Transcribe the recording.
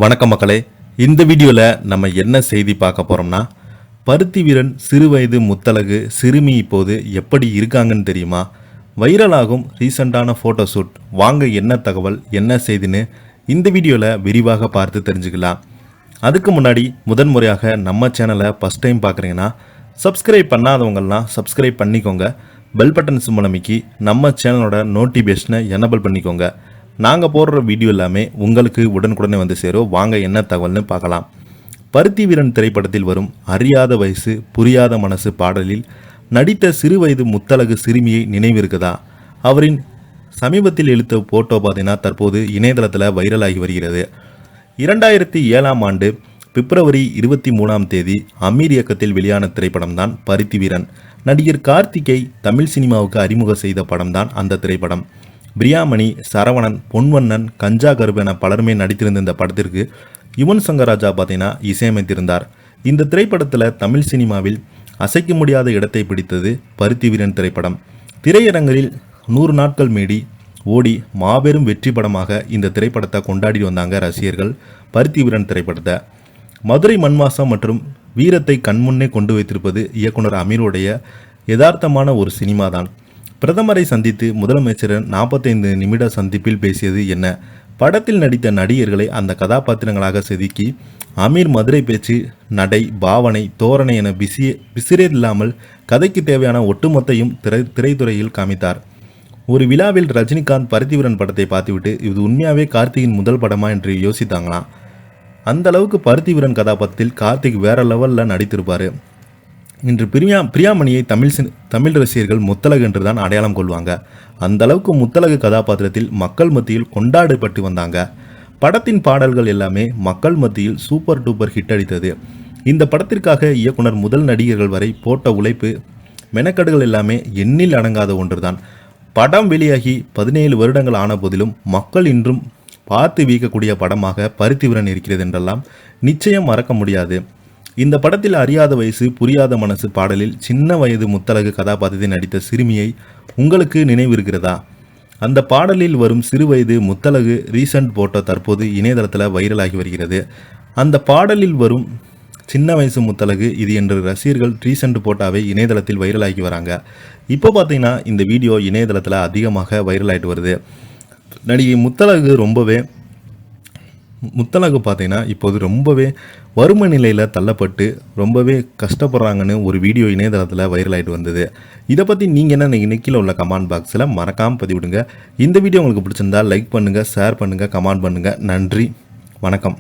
வணக்கம் மக்களே. இந்த வீடியோவில் நம்ம என்ன செய்தி பார்க்க போகிறோம்னா, பருத்தி வீரன் சிறுவயது முத்தழகு சிறுமி இப்போது எப்படி இருக்காங்கன்னு தெரியுமா? வைரலாகும் ரீசண்டான ஃபோட்டோ ஷூட். வாங்க என்ன தகவல் என்ன செய்தின்னு இந்த வீடியோவில் விரிவாக பார்த்து தெரிஞ்சுக்கலாம். அதுக்கு முன்னாடி முதன்முறையாக நம்ம சேனலை ஃபஸ்ட் டைம் பார்க்குறீங்கன்னா சப்ஸ்கிரைப் பண்ணாதவங்கள்லாம் சப்ஸ்கிரைப் பண்ணிக்கோங்க. பெல் பட்டன் சிம்பல் அமைக்கி நம்ம சேனலோட நோட்டிஃபிகேஷனை எனேபிள் பண்ணிக்கோங்க. நாங்கள் போடுற வீடியோ எல்லாமே உங்களுக்கு உடனுக்குடனே வந்து சேரும். வாங்க என்ன தகவல்னு பார்க்கலாம். பருத்தி வீரன் திரைப்படத்தில் வரும் அறியாத வயசு புரியாத மனசு பாடலில் நடித்த சிறு வயது முத்தழகு சிறுமியை நினைவிருக்குதா? அவரின் சமீபத்தில் இழுத்த போட்டோ பார்த்தீங்கன்னா தற்போது இணையதளத்தில் வைரலாகி வருகிறது. 2007ஆம் ஆண்டு பிப்ரவரி 23ஆம் தேதி அமீர் இயக்கத்தில் வெளியான திரைப்படம் தான் பருத்தி வீரன். நடிகர் கார்த்திகை தமிழ் சினிமாவுக்கு அறிமுகம் செய்த படம் தான் அந்த திரைப்படம். பிரியாமணி, சரவணன், பொன்வண்ணன், கஞ்சா கருப்பு என பலருமே நடித்திருந்த இந்த படத்திற்கு யுவன் சங்கர் ராஜா பார்த்தீங்கன்னா இசையமைத்திருந்தார். இந்த திரைப்படத்தில் தமிழ் சினிமாவில் அசைக்க முடியாத இடத்தை பிடித்தது பருத்தி வீரன் திரைப்படம். திரையரங்கில் 100 நாட்கள் மேடி ஓடி மாபெரும் வெற்றி படமாக இந்த திரைப்படத்தை கொண்டாடி வந்தாங்க ரசிகர்கள். பருத்தி வீரன் திரைப்படத்தை மதுரை மண்வாசம் மற்றும் வீரத்தை கண்முன்னே கொண்டு வைத்திருப்பது இயக்குனர் அமீருடைய யதார்த்தமான ஒரு சினிமா தான். பிரதமரை சந்தித்து முதலமைச்சரின் 45 நிமிட சந்திப்பில் பேசியது என்ன? படத்தில் நடித்த நடிகர்களை அந்த கதாபாத்திரங்களாக செதுக்கி அமீர் மதுரை பேச்சு, நடை, பாவனை, தோரணை என பிசிறில்லாமல் கதைக்கு தேவையான ஒட்டுமொத்தையும் திரைத்துறையில் காமித்தார். ஒரு விழாவில் ரஜினிகாந்த் பருத்திவீரன் படத்தை பார்த்துவிட்டு இது உண்மையாகவே கார்த்திகின் முதல் படமா என்று யோசித்தாங்களாம். அந்த அளவுக்கு பருத்திவீரன் கதாபாத்திரத்தில் கார்த்திக் வேற லெவலில் நடித்திருப்பார். இன்று பிரியாமணியை தமிழ் ரசிகர்கள் முத்தழகு என்று தான் அடையாளம் கொள்வாங்க. அந்த அளவுக்கு முத்தழகு கதாபாத்திரத்தில் மக்கள் மத்தியில் கொண்டாடப்பட்டு வந்தாங்க. படத்தின் பாடல்கள் எல்லாமே மக்கள் மத்தியில் சூப்பர் டூப்பர் ஹிட் அடித்தது. இந்த படத்திற்காக இயக்குனர் முதல் நடிகர்கள் வரை போட்ட உழைப்பு மெனக்கடுகள் எல்லாமே எண்ணில் அடங்காத ஒன்றுதான். படம் வெளியாகி 17 வருடங்கள் ஆன போதிலும் மக்கள் இன்றும் பார்த்து வீக்கக்கூடிய படமாக பருத்தி வீரன் இருக்கிறது என்றெல்லாம் நிச்சயம் மறக்க முடியாது. இந்த படத்தில் அறியாத வயசு புரியாத மனசு பாடலில் சின்ன வயது முத்தழகு கதாபாத்திரத்தை நடித்த சிறுமியை உங்களுக்கு நினைவிருக்கிறதா? அந்த பாடலில் வரும் சிறு வயது முத்தழகு ரீசன்ட் போட்டோ தற்போது இணையதளத்தில் வைரலாகி வருகிறது. அந்த பாடலில் வரும் சின்ன வயசு முத்தழகு இது என்று ரசிகர்கள் ரீசன்ட் போட்டோவை இணையதளத்தில் வைரலாகி வராங்க. இப்போ பார்த்தீங்கன்னா இந்த வீடியோ இணையதளத்தில் அதிகமாக வைரலாகிட்டு வருது. நடிகை முத்தழகு பார்த்தீங்கன்னா இப்போது ரொம்பவே வறுமை நிலையில் தள்ளப்பட்டு ரொம்பவே கஷ்டப்படுறாங்கன்னு ஒரு வீடியோ இணையதளத்தில் வைரலாகிட்டு வந்தது. இதை பற்றி நீங்கள் என்ன இன்னைக்கு உள்ள கமெண்ட் பாக்ஸில் மறக்காமல் பதிவிடுங்க. இந்த வீடியோ உங்களுக்கு பிடிச்சிருந்தா லைக் பண்ணுங்கள், ஷேர் பண்ணுங்கள், கமெண்ட் பண்ணுங்கள். நன்றி, வணக்கம்.